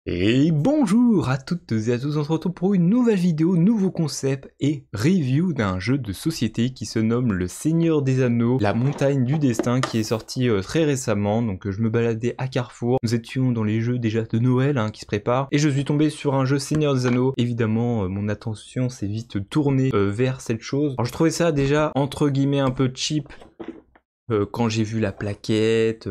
Et bonjour à toutes et à tous, on se retrouve pour une nouvelle vidéo, nouveau concept et review d'un jeu de société qui se nomme Le Seigneur des Anneaux, la montagne du destin, qui est sorti très récemment. Donc je me baladais à Carrefour, nous étions dans les jeux déjà de Noël qui se préparent, et je suis tombé sur un jeu Seigneur des Anneaux. Évidemment mon attention s'est vite tournée vers cette chose. Alors je trouvais ça déjà entre guillemets un peu cheap quand j'ai vu la plaquette,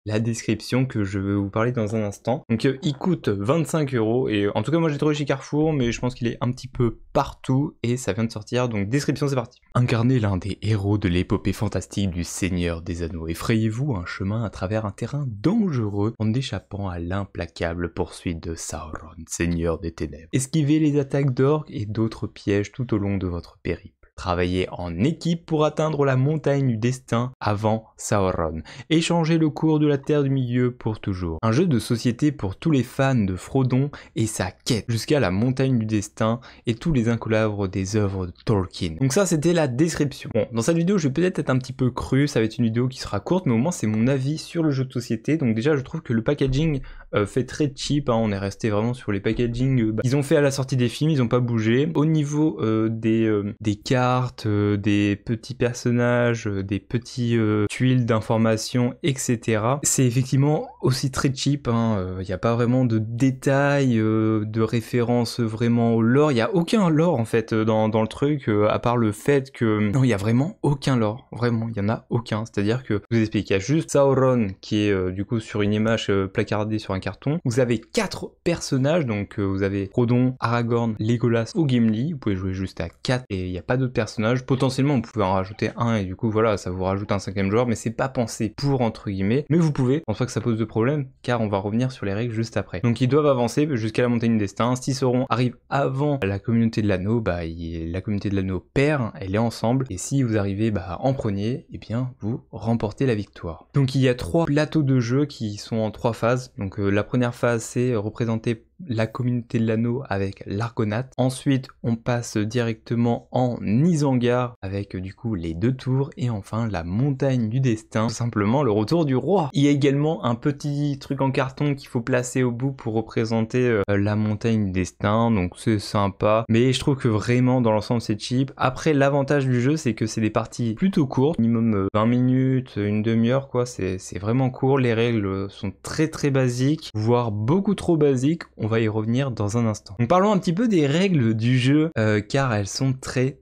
la description que je vais vous parler dans un instant. Donc il coûte 25 € et en tout cas moi j'ai trouvé chez Carrefour, mais je pense qu'il est un petit peu partout et ça vient de sortir, donc description, c'est parti. Incarnez l'un des héros de l'épopée fantastique du Seigneur des Anneaux. Effrayez-vous un chemin à travers un terrain dangereux en échappant à l'implacable poursuite de Sauron, Seigneur des Ténèbres. Esquivez les attaques d'orques et d'autres pièges tout au long de votre périple. Travaillez en équipe pour atteindre la montagne du destin avant Sauron. Échangez le cours de la Terre du Milieu pour toujours. Un jeu de société pour tous les fans de Frodon et sa quête jusqu'à la montagne du destin et tous les incolabres des œuvres de Tolkien. Donc ça c'était la description. Bon, dans cette vidéo je vais peut-être être un petit peu cru, ça va être une vidéo qui sera courte, mais au moins c'est mon avis sur le jeu de société. Donc déjà je trouve que le packaging fait très cheap, on est resté vraiment sur les packaging ils ont fait à la sortie des films, ils n'ont pas bougé. Au niveau des cartes, des petits personnages, des petits tuiles d'informations, etc. C'est effectivement aussi très cheap, il n'y a pas vraiment de détails, de références vraiment au lore, il n'y a aucun lore en fait dans le truc, à part le fait que... Non, il n'y a vraiment aucun lore, vraiment, il n'y en a aucun, c'est-à-dire que, je vous explique, il y a juste Sauron qui est du coup sur une image placardée sur un carton, vous avez 4 personnages, donc vous avez Frodon, Aragorn, Legolas ou Gimli, vous pouvez jouer juste à 4 et il n'y a pas d'autres personnages, potentiellement vous pouvez en rajouter un et du coup voilà, ça vous rajoute un 5e joueur, mais c'est pas pensé pour entre guillemets, mais vous pouvez, je pense pas que ça pose de problème, car on va revenir sur les règles juste après. Donc ils doivent avancer jusqu'à la montagne du destin. Si Sauron arrive avant la communauté de l'anneau, la communauté de l'anneau perd, elle est ensemble, et si vous arrivez en premier, et bien vous remportez la victoire. Donc il y a 3 plateaux de jeu qui sont en 3 phases, donc la première phase c'est représenter la communauté de l'anneau avec l'Argonath. Ensuite, on passe directement en Isengard avec du coup les 2 tours. Et enfin, la montagne du destin, tout simplement le retour du roi. Il y a également un petit truc en carton qu'il faut placer au bout pour représenter la montagne du destin. Donc c'est sympa. Mais je trouve que vraiment, dans l'ensemble, c'est cheap. Après, l'avantage du jeu, c'est que c'est des parties plutôt courtes. Minimum 20 minutes, une demi-heure, quoi. C'est vraiment court. Les règles sont très basiques, voire beaucoup trop basiques. On va y revenir dans un instant. Donc parlons un petit peu des règles du jeu, car elles sont très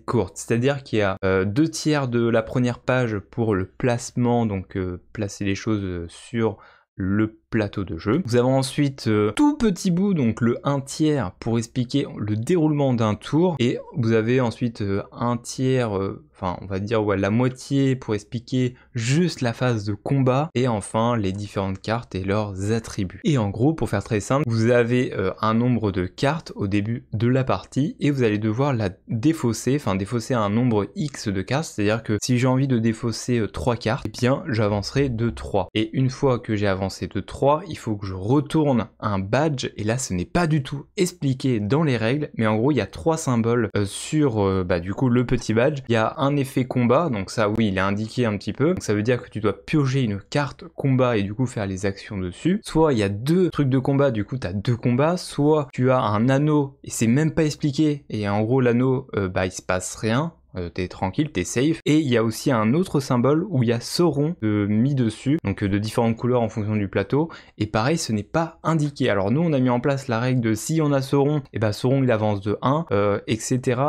courtes. C'est-à-dire qu'il y a 2 tiers de la première page pour le placement, donc placer les choses sur le plateau de jeu. Vous avez ensuite tout petit bout, donc le 1 tiers pour expliquer le déroulement d'un tour, et vous avez ensuite 1 tiers, enfin on va dire la moitié pour expliquer juste la phase de combat, et enfin les différentes cartes et leurs attributs. Et en gros, pour faire très simple, vous avez un nombre de cartes au début de la partie, et vous allez devoir la défausser, enfin défausser un nombre X de cartes, c'est-à-dire que si j'ai envie de défausser 3 cartes, eh bien j'avancerai de 3. Et une fois que j'ai avancé de 3, il faut que je retourne un badge, et là ce n'est pas du tout expliqué dans les règles, mais en gros il y a 3 symboles sur du coup le petit badge. Il y a un effet combat, donc ça oui il est indiqué un petit peu, donc ça veut dire que tu dois piocher une carte combat et du coup faire les actions dessus. Soit il y a 2 trucs de combat, du coup tu as 2 combats, soit tu as un anneau et c'est même pas expliqué, et en gros l'anneau il se passe rien, t'es tranquille, t'es safe. Et il y a aussi un autre symbole où il y a Sauron mis dessus, donc de différentes couleurs en fonction du plateau, et pareil ce n'est pas indiqué. Alors nous on a mis en place la règle de si on a Sauron, et Sauron il avance de 1, etc.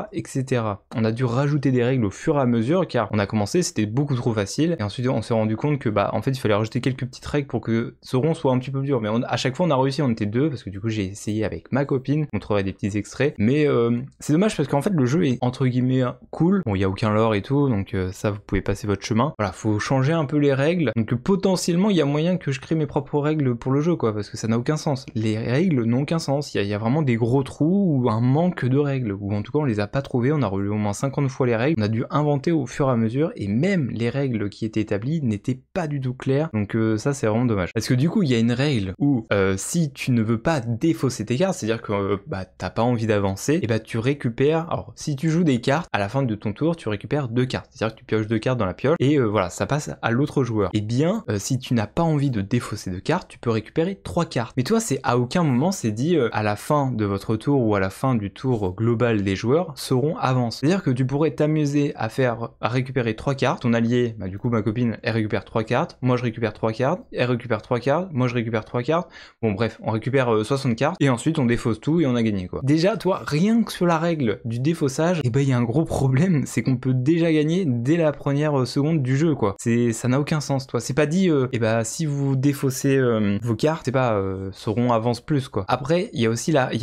On a dû rajouter des règles au fur et à mesure, car on a commencé, c'était beaucoup trop facile, et ensuite on s'est rendu compte que en fait il fallait rajouter quelques petites règles pour que Sauron soit un petit peu dur, mais à chaque fois on a réussi, on était 2, parce que du coup j'ai essayé avec ma copine, on trouverait des petits extraits, mais c'est dommage parce qu'en fait le jeu est entre guillemets cool. Bon, il y a aucun lore et tout, donc ça vous pouvez passer votre chemin. Voilà, faut changer un peu les règles. Donc potentiellement, il y a moyen que je crée mes propres règles pour le jeu, quoi, parce que ça n'a aucun sens. Les règles n'ont aucun sens. Il y a vraiment des gros trous ou un manque de règles, ou en tout cas on les a pas trouvées. On a relu au moins 50 fois les règles. On a dû inventer au fur et à mesure, et même les règles qui étaient établies n'étaient pas du tout claires. Donc ça c'est vraiment dommage. Parce que du coup, il y a une règle où si tu ne veux pas défausser tes cartes, c'est-à-dire que t'as pas envie d'avancer, et tu récupères. Alors si tu joues des cartes à la fin de ton ton tour, tu récupères 2 cartes. C'est-à-dire que tu pioches 2 cartes dans la pioche et voilà, ça passe à l'autre joueur. Et bien, si tu n'as pas envie de défausser de cartes, tu peux récupérer 3 cartes. Mais toi, c'est à aucun moment c'est dit à la fin de votre tour ou à la fin du tour global des joueurs seront avance. C'est-à-dire que tu pourrais t'amuser à récupérer 3 cartes. Ton allié, bah du coup ma copine, elle récupère 3 cartes. Moi je récupère 3 cartes. Elle récupère 3 cartes. Moi je récupère 3 cartes. Bon bref, on récupère 60 cartes et ensuite on défausse tout et on a gagné quoi. Déjà, toi, rien que sur la règle du défaussage, et ben il y a un gros problème, c'est qu'on peut déjà gagner dès la première seconde du jeu quoi. Ça n'a aucun sens toi. C'est pas dit et bah si vous défaussez vos cartes, c'est pas seront avance plus quoi. Après, il y a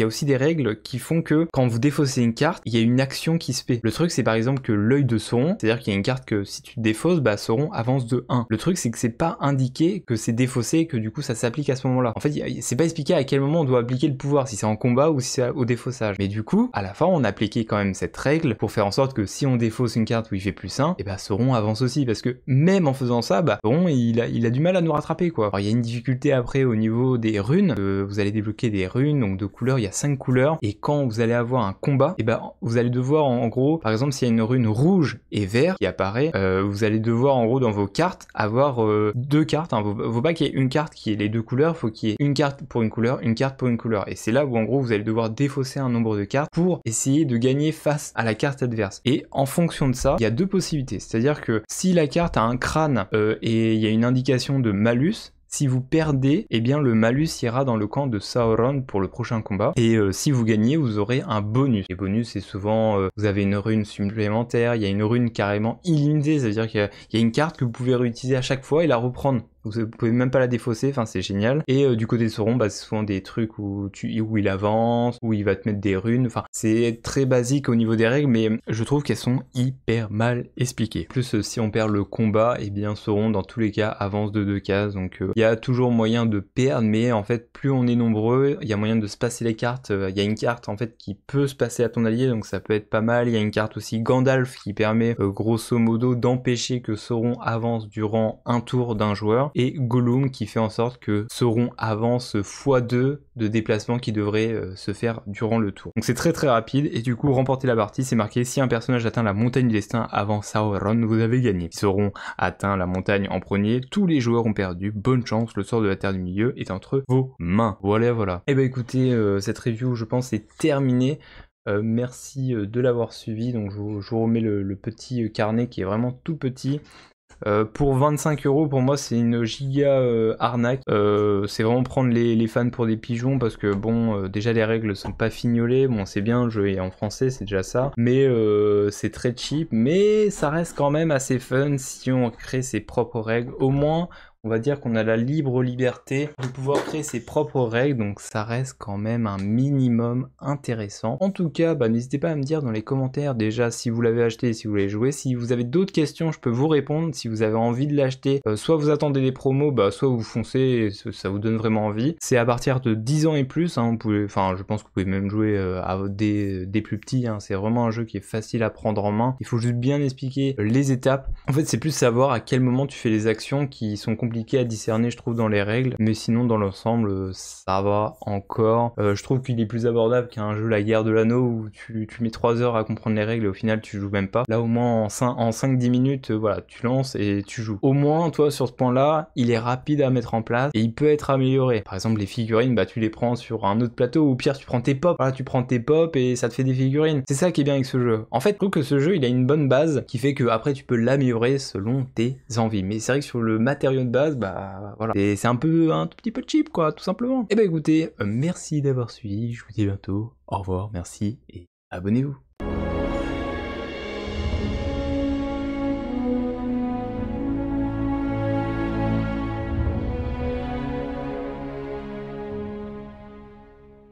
aussi des règles qui font que quand vous défaussez une carte, il y a une action qui se fait. Le truc c'est par exemple que l'œil de Sauron, c'est-à-dire qu'il y a une carte que si tu défausses, bah Sauron avance de 1. Le truc c'est que c'est pas indiqué que c'est défaussé et que du coup ça s'applique à ce moment-là. En fait, c'est pas expliqué à quel moment on doit appliquer le pouvoir, si c'est en combat ou si c'est au défaussage. Mais du coup, à la fin, on a appliqué quand même cette règle pour faire en sorte que si on défausse une carte où il fait plus 1, et bah Sauron avance aussi, parce que même en faisant ça, bah Sauron il a du mal à nous rattraper quoi. Alors il y a une difficulté après au niveau des runes, vous allez débloquer des runes, donc de couleurs, il y a 5 couleurs, et quand vous allez avoir un combat, et bah vous allez devoir en gros, par exemple s'il y a une rune rouge et vert qui apparaît, vous allez devoir en gros dans vos cartes avoir 2 cartes, hein. Faut pas qu'il y ait une carte qui ait les 2 couleurs, faut qu'il y ait une carte pour une couleur, une carte pour une couleur, et c'est là où en gros vous allez devoir défausser un nombre de cartes pour essayer de gagner face à la carte adverse. Et en fonction de ça, il y a 2 possibilités, c'est-à-dire que si la carte a un crâne et il y a une indication de malus, si vous perdez, eh bien le malus ira dans le camp de Sauron pour le prochain combat. Et si vous gagnez, vous aurez un bonus. Les bonus, c'est souvent, vous avez une rune supplémentaire, il y a une rune carrément illimitée, c'est-à-dire qu'il y a une carte que vous pouvez réutiliser à chaque fois et la reprendre. Vous pouvez même pas la défausser, enfin c'est génial. Et du côté de Sauron, bah, c'est souvent des trucs où il avance, où il va te mettre des runes, enfin c'est très basique au niveau des règles, mais je trouve qu'elles sont hyper mal expliquées. Plus si on perd le combat, et bien Sauron dans tous les cas avance de 2 cases, donc il y a toujours moyen de perdre, mais en fait plus on est nombreux, il y a moyen de se passer les cartes. Il y a une carte en fait qui peut se passer à ton allié, donc ça peut être pas mal. Il y a une carte aussi Gandalf qui permet grosso modo d'empêcher que Sauron avance durant un tour d'un joueur, et Gollum qui fait en sorte que Sauron avance x2 de déplacement qui devrait se faire durant le tour. Donc c'est très très rapide, et du coup remporter la partie, c'est marqué si un personnage atteint la montagne du destin avant Sauron, vous avez gagné. Si Sauron atteint la montagne en premier, tous les joueurs ont perdu. Bonne chance, le sort de la terre du milieu est entre vos mains. Voilà. Et bah écoutez, cette review je pense est terminée. Merci de l'avoir suivi, donc je vous remets le petit carnet qui est vraiment tout petit. Pour 25 € pour moi c'est une giga arnaque, c'est vraiment prendre les fans pour des pigeons, parce que bon déjà les règles sont pas fignolées, bon c'est bien, le jeu est en français, c'est déjà ça, mais c'est très cheap, mais ça reste quand même assez fun si on crée ses propres règles. Au moins on va dire qu'on a la libre liberté de pouvoir créer ses propres règles, donc ça reste quand même un minimum intéressant. En tout cas, bah, n'hésitez pas à me dire dans les commentaires déjà si vous l'avez acheté et si vous l'avez joué. Si vous avez d'autres questions, je peux vous répondre. Si vous avez envie de l'acheter, soit vous attendez des promos, bah, soit vous foncez et ça vous donne vraiment envie. C'est à partir de 10 ans et plus, hein, je pense que vous pouvez même jouer des plus petits, hein. C'est vraiment un jeu qui est facile à prendre en main. Il faut juste bien expliquer les étapes. En fait, c'est plus savoir à quel moment tu fais les actions qui sont compliquées à discerner, je trouve, dans les règles, mais sinon dans l'ensemble ça va encore. Je trouve qu'il est plus abordable qu'un jeu La Guerre de l'Anneau où tu mets 3 heures à comprendre les règles et au final tu joues même pas. Là au moins en 5-10 minutes, voilà, tu lances et tu joues. Au moins toi sur ce point là il est rapide à mettre en place et il peut être amélioré. Par exemple les figurines, bah tu les prends sur un autre plateau, ou pire tu prends tes pop, voilà, tu prends tes pop et ça te fait des figurines. C'est ça qui est bien avec ce jeu. En fait je trouve que ce jeu il a une bonne base qui fait que après tu peux l'améliorer selon tes envies, mais c'est vrai que sur le matériau de base, bah voilà, c'est un tout petit peu cheap quoi, tout simplement. Et bah écoutez, merci d'avoir suivi, je vous dis à bientôt, au revoir, merci et abonnez-vous.